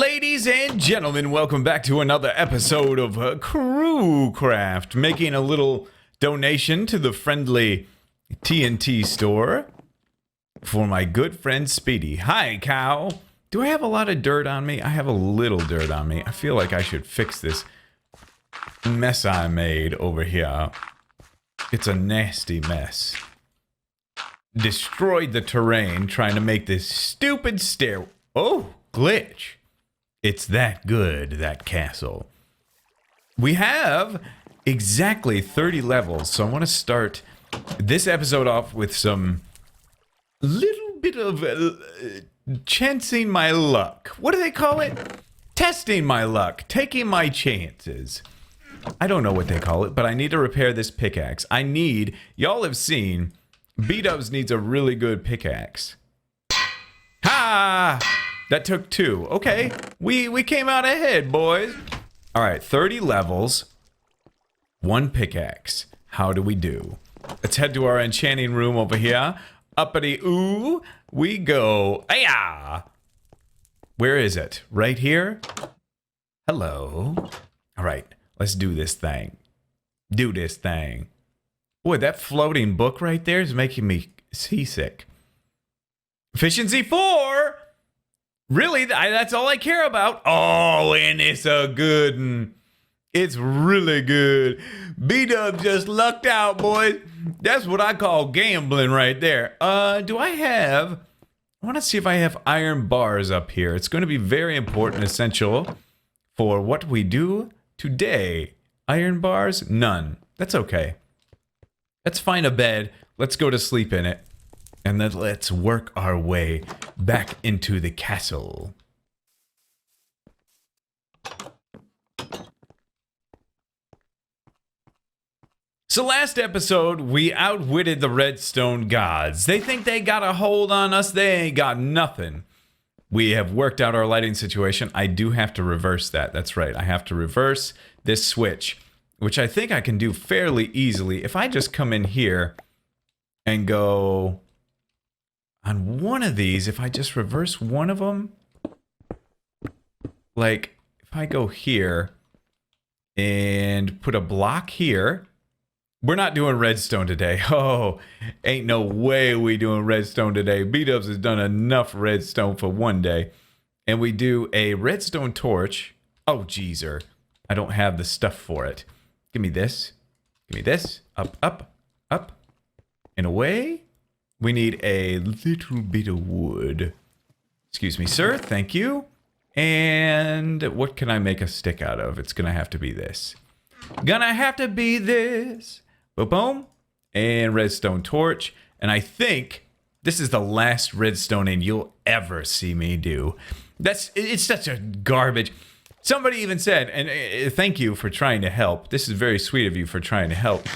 Ladies and gentlemen, welcome back to another episode of Crewcraft, making a little donation to the friendly TNT store for my good friend Speedy. Hi, cow. Do I have a lot of dirt on me? I have a little dirt on me. I feel like I should fix this mess I made over here. It's a nasty mess. Destroyed the terrain trying to make this stupid stair. Oh, glitch. It's that good, that castle. We have exactly 30 levels, so I want to start this episode off with some little bit of chancing my luck. What do they call it? Testing my luck, taking my chances. I don't know what they call it, but I need to repair this pickaxe. Y'all have seen, Bdubs needs a really good pickaxe. Ha! That took 2. Okay, we came out ahead, boys. All right, 30 levels, 1 pickaxe. How do we do? Let's head to our enchanting room over here. Uppity ooh, we go. Ayah! Where is it? Right here? Hello. All right, let's do this thing. Do this thing. Boy, that floating book right there is making me seasick. Efficiency 4! Really? That's all I care about? Oh, and it's a good one. It's really good. Bdubs just lucked out, boys. That's what I call gambling right there. I want to see if I have iron bars up here. It's going to be very important, essential for what we do today. Iron bars? None. That's okay. Let's find a bed. Let's go to sleep in it. And then let's work our way back into the castle. So last episode, we outwitted the Redstone gods. They think they got a hold on us. They ain't got nothing. We have worked out our lighting situation. I do have to reverse that. That's right. I have to reverse this switch, which I think I can do fairly easily. If I just come in here and go on one of these, if I just reverse one of them, like if I go here and put a block here, we're not doing redstone today. Oh, ain't no way we doing redstone today. Bdubs has done enough redstone for one day. And we do a redstone torch. Oh, geezer. I don't have the stuff for it. Give me this. Give me this. Up, up, up. And away. We need a little bit of wood. Excuse me, sir. Thank you. And what can I make a stick out of? It's gonna have to be this. Gonna have to be this. Boom, boom. And redstone torch. And I think this is the last redstoning you'll ever see me do. It's such a garbage. Somebody even said, and thank you for trying to help. This is very sweet of you for trying to help.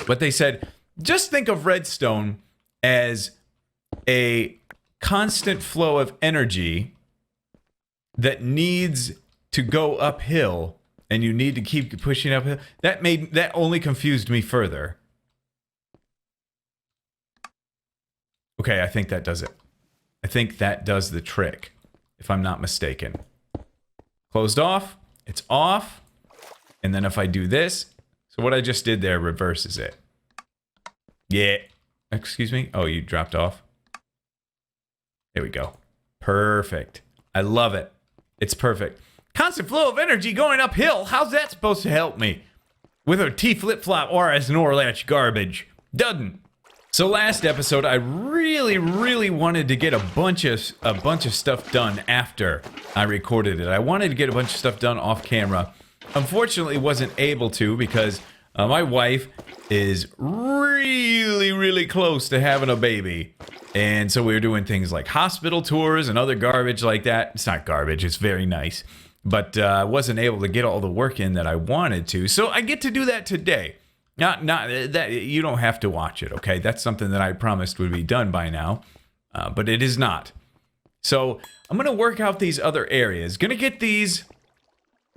But they said, just think of redstone as a constant flow of energy that needs to go uphill, and you need to keep pushing uphill. That only confused me further. Okay, I think that does it. I think that does the trick, if I'm not mistaken. Closed off, it's off, and then if I do this, so what I just did there reverses it. Yeah. Excuse me? Oh, you dropped off. There we go. Perfect. I love it. It's perfect. Constant flow of energy going uphill. How's that supposed to help me? With a T flip-flop or as an Orlatch garbage. Doesn't. So last episode, I really wanted to get a bunch of stuff done after I recorded it. I wanted to get a bunch of stuff done off camera. Unfortunately, wasn't able to because my wife is really close to having a baby. And so we were doing things like hospital tours and other garbage like that. It's not garbage, it's very nice. But I wasn't able to get all the work in that I wanted to. So I get to do that today. Not that you don't have to watch it, okay? That's something that I promised would be done by now. But it is not. So I'm going to work out these other areas. Going to get these,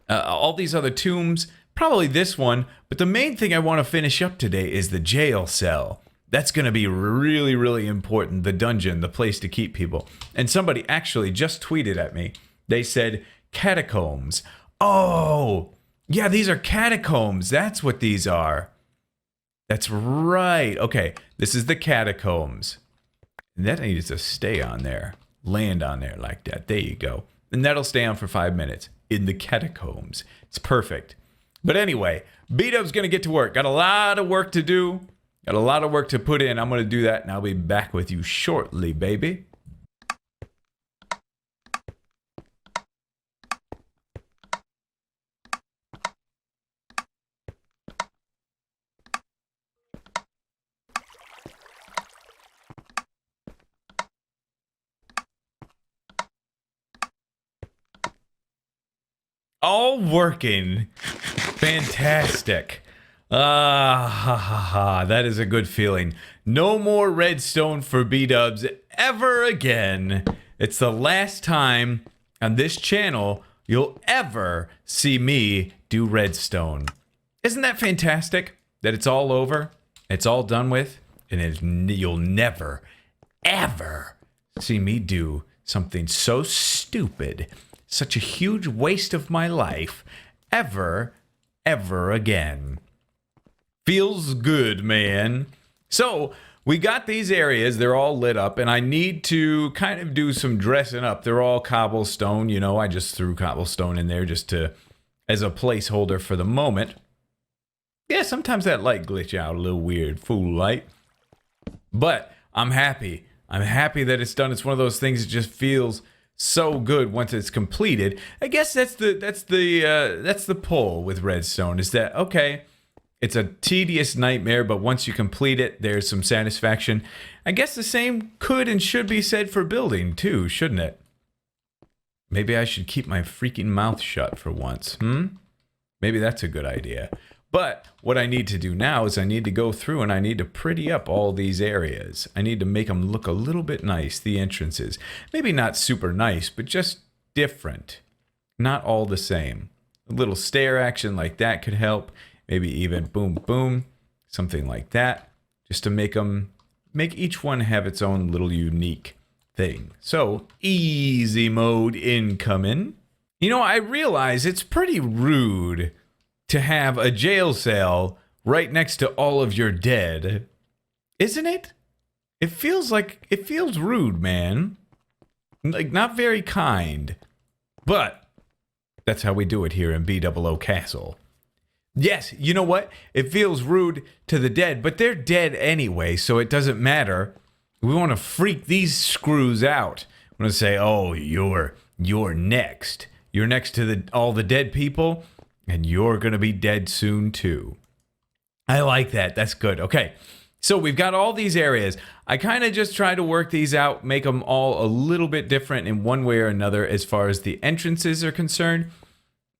all these other tombs. Probably this one, but the main thing I want to finish up today is the jail cell. That's going to be really important. The dungeon, the place to keep people. And somebody actually just tweeted at me They said Catacombs. Oh, yeah, these are Catacombs. That's what these are. That's right. Okay, this is the Catacombs. And that needs to stay on there. Land on there like that. There you go. And that'll stay on for 5 minutes in the Catacombs. It's perfect. But anyway, Bdubs gonna get to work. Got a lot of work to do. Got a lot of work to put in. I'm gonna do that, and I'll be back with you shortly, baby. All working. Fantastic. That is a good feeling. No more redstone for Bdubs ever again. It's the last time on this channel you'll ever see me do redstone. Isn't that fantastic? That it's all over, it's all done with, and you'll never, ever see me do something so stupid, such a huge waste of my life, ever again. Feels good, man. So, we got these areas, they're all lit up, and I need to kind of do some dressing up. They're all cobblestone, you know, I just threw cobblestone in there just to, as a placeholder for the moment. Yeah, sometimes that light glitch out a little weird, fool light. But, I'm happy. I'm happy that it's done. It's one of those things that just feels so good once it's completed. I guess that's the pull with redstone, is that, okay, it's a tedious nightmare, but once you complete it, there's some satisfaction. I guess the same could and should be said for building too, shouldn't it? Maybe I should keep my freaking mouth shut for once, Maybe that's a good idea. But what I need to do now is I need to go through and I need to pretty up all these areas. I need to make them look a little bit nice, the entrances. Maybe not super nice, but just different. Not all the same. A little stair action like that could help. Maybe even boom, boom, something like that. Just to make each one have its own little unique thing. So, easy mode incoming. You know, I realize it's pretty rude to have a jail cell right next to all of your dead. Isn't it? It feels rude, man. Like, not very kind. But that's how we do it here in Bdubs Castle. Yes, you know what? It feels rude to the dead, but they're dead anyway, so it doesn't matter. We want to freak these screws out. We want to say, oh, you're next. You're next to all the dead people, and you're going to be dead soon too. I like that. That's good. Okay, so we've got all these areas. I kind of just try to work these out, make them all a little bit different in one way or another as far as the entrances are concerned.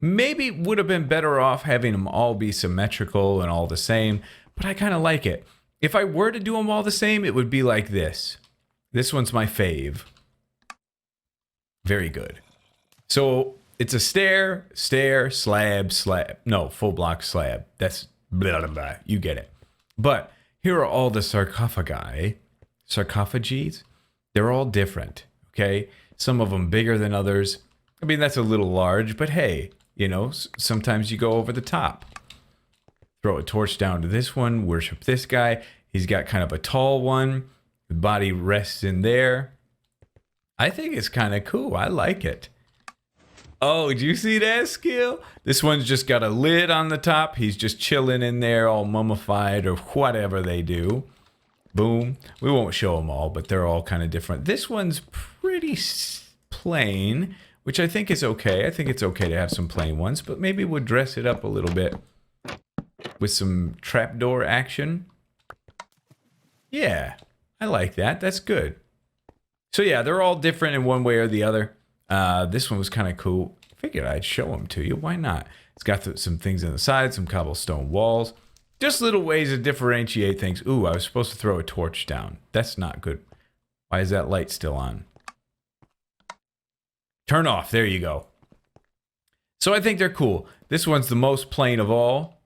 Maybe would have been better off having them all be symmetrical and all the same, but I kind of like it. If I were to do them all the same, it would be like this. This one's my fave. Very good. So it's a stair, slab. No, full block slab. That's blah, blah, blah. You get it. But here are all the sarcophages. They're all different, okay? Some of them bigger than others. I mean, that's a little large, but hey, you know, sometimes you go over the top. Throw a torch down to this one, worship this guy. He's got kind of a tall one. The body rests in there. I think it's kind of cool. I like it. Oh, did you see that skill? This one's just got a lid on the top. He's just chilling in there, all mummified or whatever they do. Boom. We won't show them all, but they're all kind of different. This one's pretty plain, which I think is okay. I think it's okay to have some plain ones, but maybe we'll dress it up a little bit with some trapdoor action. Yeah, I like that. That's good. So yeah, they're all different in one way or the other. This one was kind of cool. Figured I'd show them to you. Why not? It's got some things on the side, some cobblestone walls. Just little ways to differentiate things. Ooh, I was supposed to throw a torch down. That's not good. Why is that light still on? Turn off. There you go. So I think they're cool. This one's the most plain of all.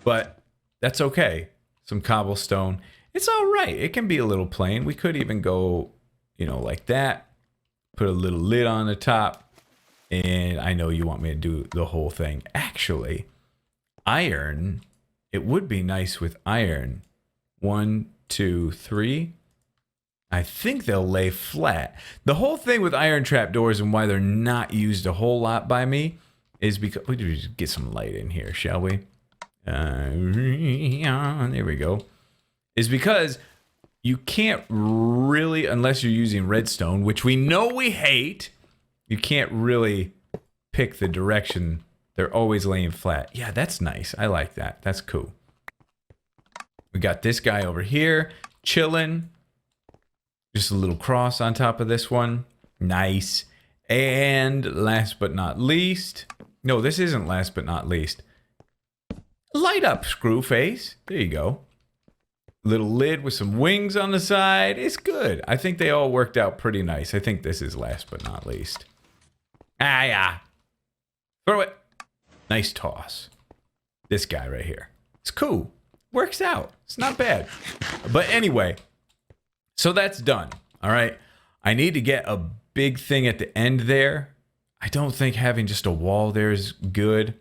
But that's okay. Some cobblestone. It's all right. It can be a little plain. We could even go, you know, like that. Put a little lid on the top. And I know you want me to do the whole thing. Actually, iron. It would be nice with iron. 1, 2, 3. I think they'll lay flat. The whole thing with iron trapdoors and why they're not used a whole lot by me is because... We just get some light in here, shall we? There we go. Is because you can't really, unless you're using redstone, which we know we hate, you can't really pick the direction. They're always laying flat. Yeah, that's nice. I like that. That's cool. We got this guy over here chilling. Just a little cross on top of this one. Nice. And last but not least. No, this isn't last but not least. Light up, screw face. There you go. Little lid with some wings on the side. It's good. I think they all worked out pretty nice. I think this is last but not least. Ah, yeah. Throw it. Nice toss. This guy right here. It's cool. Works out. It's not bad. But anyway, so that's done. All right. I need to get a big thing at the end there. I don't think having just a wall there is good.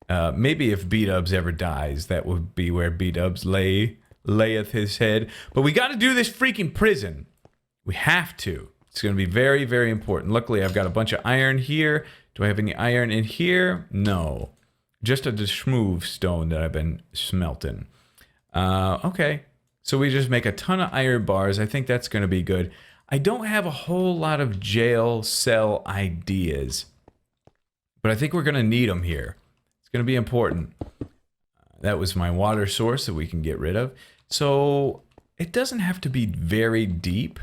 Maybe if Bdubs ever dies, that would be where Bdubs layeth his head. But we got to do this freaking prison. We have to. It's going to be very, very important. Luckily, I've got a bunch of iron here. Do I have any iron in here? No. Just a smooth stone that I've been smelting. Okay. So we just make a ton of iron bars. I think that's going to be good. I don't have a whole lot of jail cell ideas. But I think we're going to need them here. It's going to be important. That was my water source that we can get rid of. So it doesn't have to be very deep.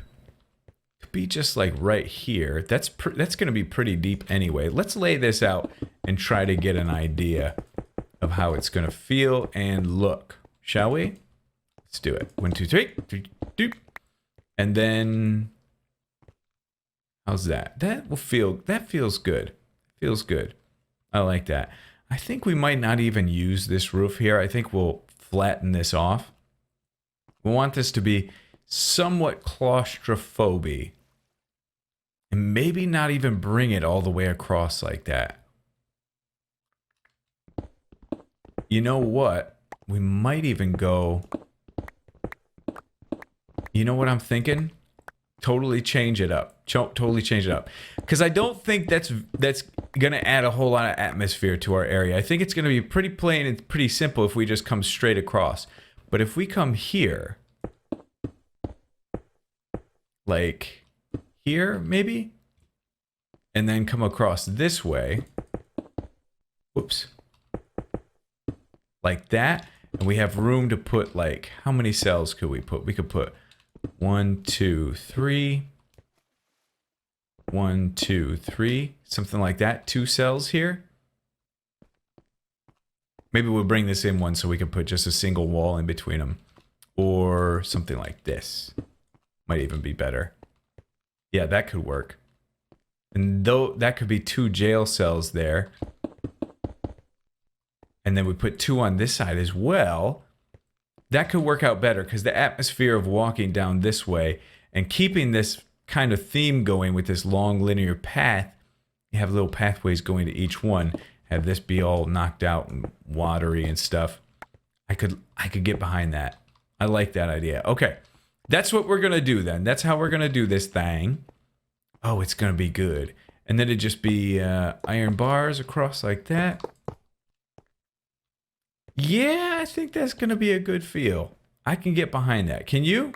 It could be just like right here. That's going to be pretty deep anyway. Let's lay this out and try to get an idea of how it's going to feel and look. Shall we? Let's do it. 1, 2, 3. Doop. And then how's that? That feels good. Feels good. I like that. I think we might not even use this roof here. I think we'll flatten this off. We want this to be somewhat claustrophobic. And maybe not even bring it all the way across like that. You know what? We might even go... You know what I'm thinking? Totally change it up. Totally change it up. Because I don't think that's going to add a whole lot of atmosphere to our area. I think it's going to be pretty plain and pretty simple if we just come straight across. But if we come here, like here maybe, and then come across this way, whoops, like that, and we have room to put like, how many cells could we put? We could put 1, 2, 3. 1, 2, 3. Something like that. 2 cells here. Maybe we'll bring this in one so we can put just a single wall in between them. Or something like this. Might even be better. Yeah, that could work. And though that could be 2 jail cells there. And then we put 2 on this side as well. That could work out better because the atmosphere of walking down this way and keeping this kind of theme going with this long linear path, you have little pathways going to each one. Have this be all knocked out and watery and stuff. I could get behind that. I like that idea. Okay, that's what we're gonna do then. That's how we're gonna do this thing. Oh, it's gonna be good. And then it'd just be iron bars across like that. Yeah, I think that's going to be a good feel. I can get behind that. Can you?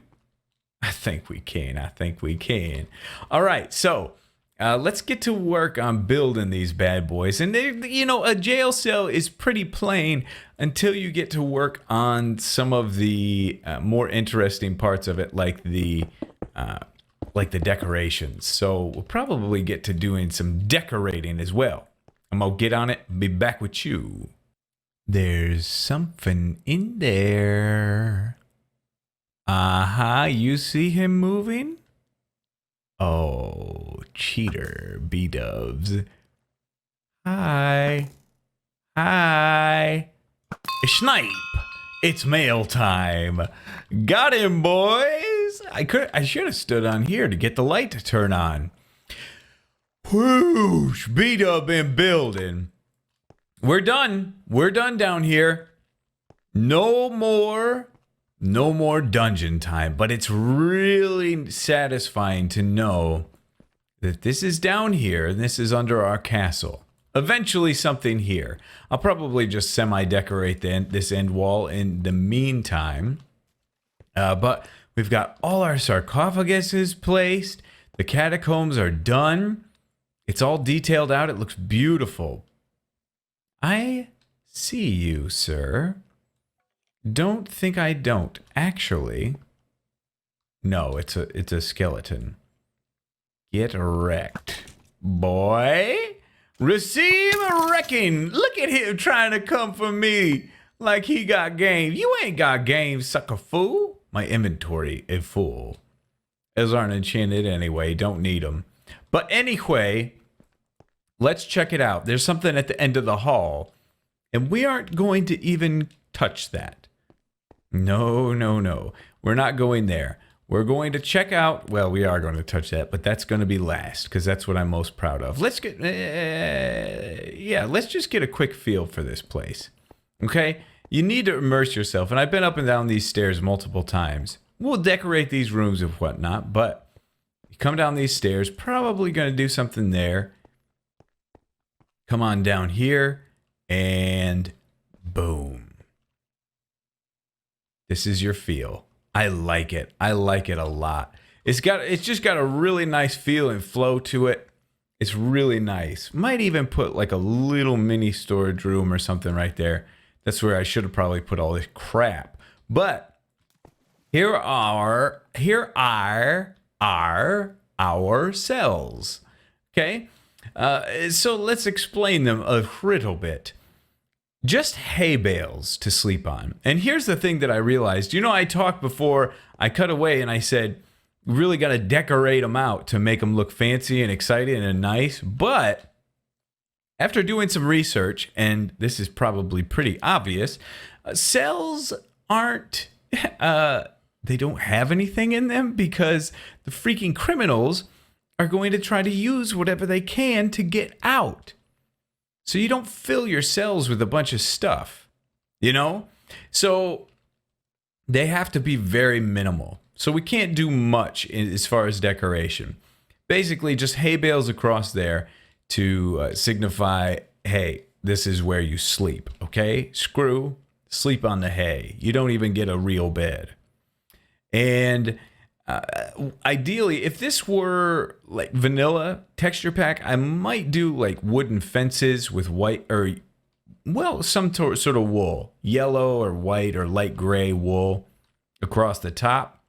I think we can. I think we can. All right, so let's get to work on building these bad boys. And, you know, a jail cell is pretty plain until you get to work on some of the more interesting parts of it, like the decorations. So we'll probably get to doing some decorating as well. I'm going to get on it and be back with you. There's something in there. You see him moving? Oh, cheater, Bdubs. Hi. Snipe! It's mail time. Got him, boys. I should have stood on here to get the light to turn on. Whoosh, Bdub in building. We're done. We're done down here. No more dungeon time. But it's really satisfying to know that this is down here and this is under our castle. Eventually something here. I'll probably just semi-decorate this end wall in the meantime. But we've got all our sarcophaguses placed. The catacombs are done. It's all detailed out. It looks beautiful. I see you, sir. Don't think I don't. Actually, no, it's a skeleton. Get wrecked, boy. Receive a wrecking. Look at him trying to come for me like he got game. You ain't got game, sucker fool. My inventory is full. Those aren't enchanted anyway. Don't need them. But anyway, let's check it out. There's something at the end of the hall, and we aren't going to even touch that. No, no, no. We're not going there. We're going to check out, well, we are going to touch that, but that's going to be last because that's what I'm most proud of. Let's get, let's just get a quick feel for this place. Okay? You need to immerse yourself, and I've been up and down these stairs multiple times. We'll decorate these rooms and whatnot, but you come down these stairs, probably going to do something there. Come on down here, and boom. This is your feel. I like it. I like it a lot. It's just got a really nice feel and flow to it. It's really nice. Might even put like a little mini storage room or something right there. That's where I should have probably put all this crap. But here are our cells. Okay? So let's explain them a little bit. Just hay bales to sleep on. And here's the thing that I realized. You know, I talked before, I cut away and I said, you really got to decorate them out to make them look fancy and exciting and nice. But after doing some research, and this is probably pretty obvious, cells aren't, they don't have anything in them because the freaking criminals are going to try to use whatever they can to get out. So you don't fill your cells with a bunch of stuff, you know? So they have to be very minimal. So we can't do much as far as decoration. Basically, just hay bales across there to signify, hey, this is where you sleep, okay? Sleep on the hay. You don't even get a real bed. And ideally, if this were like vanilla texture pack, I might do like wooden fences with white or, well, some sort of wool, yellow or white or light gray wool across the top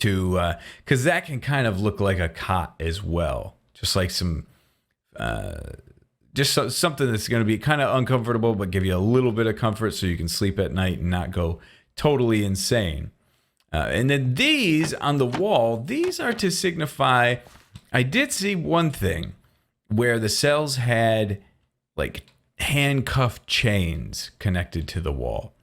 to, because that can kind of look like a cot as well. Just like some, something that's going to be kind of uncomfortable, but give you a little bit of comfort so you can sleep at night and not go totally insane. And then these on the wall, these are to signify, I did see one thing where the cells had like handcuffed chains connected to the wall.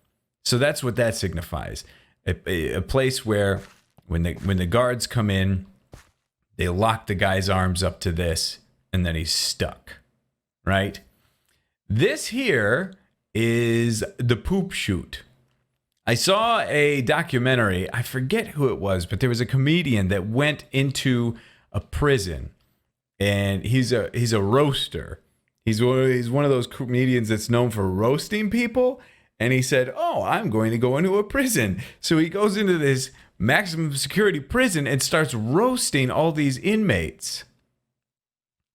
So that's what that signifies. A place where when the guards come in, they lock the guy's arms up to this and then he's stuck, right? This here is the poop chute. I saw a documentary, I forget who it was, but there was a comedian that went into a prison, and he's a roaster. He's one of those comedians that's known for roasting people, and he said, "Oh, I'm going to go into a prison." So he goes into this maximum security prison and starts roasting all these inmates.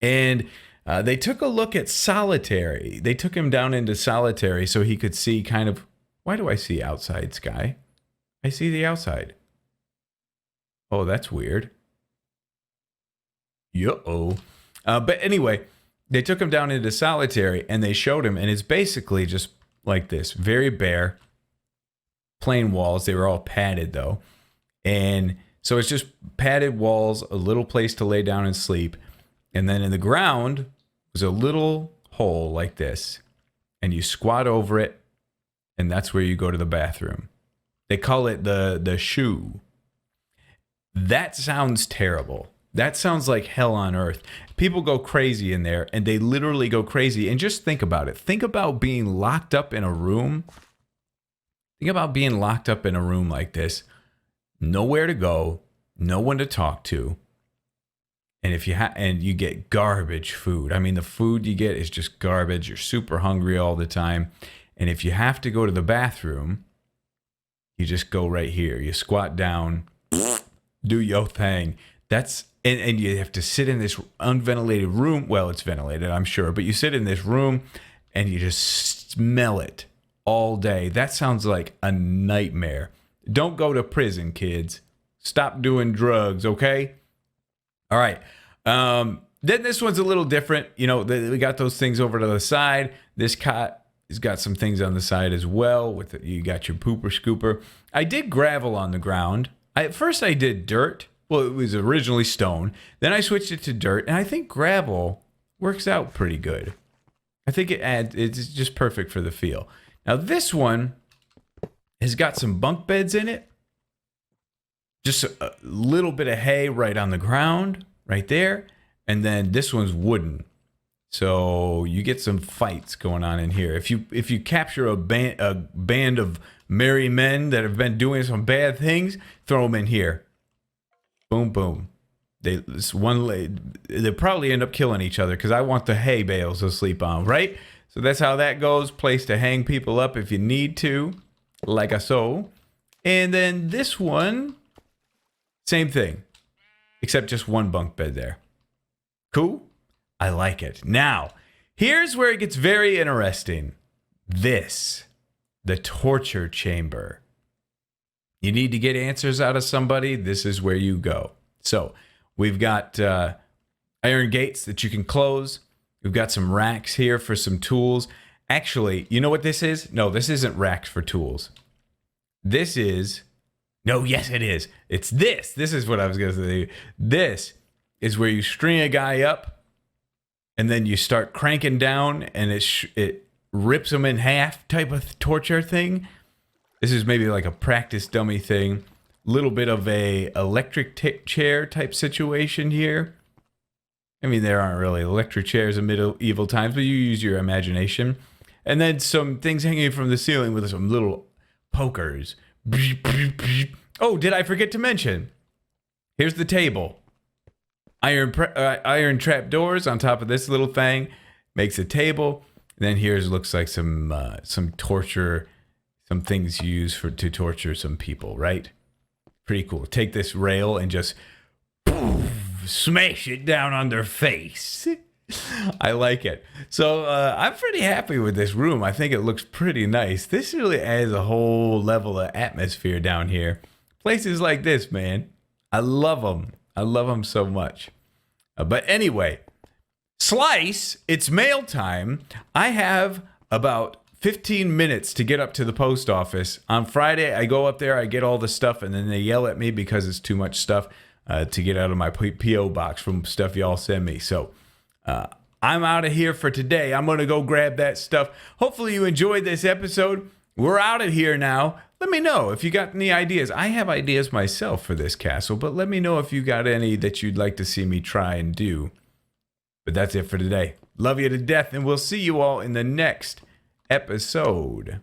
And they took a look at solitary. They took him down into solitary so he could see kind of, why do I see outside sky? I see the outside. Oh, that's weird. Yo-oh. But anyway, they took him down into solitary and they showed him, and it's basically just like this. Very bare. Plain walls. They were all padded though. And so it's just padded walls, a little place to lay down and sleep. And then in the ground was a little hole like this. And you squat over it. And that's where you go to the bathroom. They call it the shoe. That sounds terrible. That sounds like hell on earth. People go crazy in there, and they literally go crazy. And just think about it. Think about being locked up in a room. Think about being locked up in a room like this. Nowhere to go, no one to talk to. And if you and you get garbage food. I mean, the food you get is just garbage. You're super hungry all the time. And if you have to go to the bathroom, you just go right here. You squat down, do your thing. And you have to sit in this unventilated room. Well, it's ventilated, I'm sure, but you sit in this room and you just smell it all day. That sounds like a nightmare. Don't go to prison, kids. Stop doing drugs, okay? All right. Then this one's a little different. You know, we got those things over to the side. This cot has got some things on the side as well. You got your pooper scooper. I did gravel on the ground. At first I did dirt. Well, it was originally stone. Then I switched it to dirt, and I think gravel works out pretty good. I think it's just perfect for the feel. Now this one has got some bunk beds in it. Just a little bit of hay right on the ground, right there. And then this one's wooden. So you get some fights going on in here. If you capture a band of merry men that have been doing some bad things, throw them in here. Boom, boom. They probably end up killing each other because I want the hay bales to sleep on, right? So that's how that goes. Place to hang people up if you need to, like a so. And then this one, same thing, except just one bunk bed there. Cool? I like it. Now, here's where it gets very interesting. The torture chamber. You need to get answers out of somebody, this is where you go. So we've got iron gates that you can close. We've got some racks here for some tools. Actually, you know what this is? No, this isn't racks for tools. This is... No, yes, it is. It's this. This is what I was going to say. This is where you string a guy up, and then you start cranking down, and it rips him in half type of torture thing. This is maybe like a practice dummy thing. Little bit of a electric chair type situation here. I mean, there aren't really electric chairs in medieval times, but you use your imagination. And then some things hanging from the ceiling with some little pokers. Oh, did I forget to mention? Here's the table. Iron trap doors on top of this little thing makes a table. And then here's looks like some torture, some things used to torture some people, right? Pretty cool. Take this rail and just smash it down on their face. I like it. So I'm pretty happy with this room. I think it looks pretty nice. This really adds a whole level of atmosphere down here. Places like this, man. I love them. I love them so much. But anyway, Slice, it's mail time. I have about 15 minutes to get up to the post office. On Friday, I go up there, I get all the stuff, and then they yell at me because it's too much stuff to get out of my P.O. box from stuff y'all send me. So I'm out of here for today. I'm going to go grab that stuff. Hopefully you enjoyed this episode. We're out of here now. Let me know if you got any ideas. I have ideas myself for this castle, but let me know if you got any that you'd like to see me try and do. But that's it for today. Love you to death, and we'll see you all in the next episode.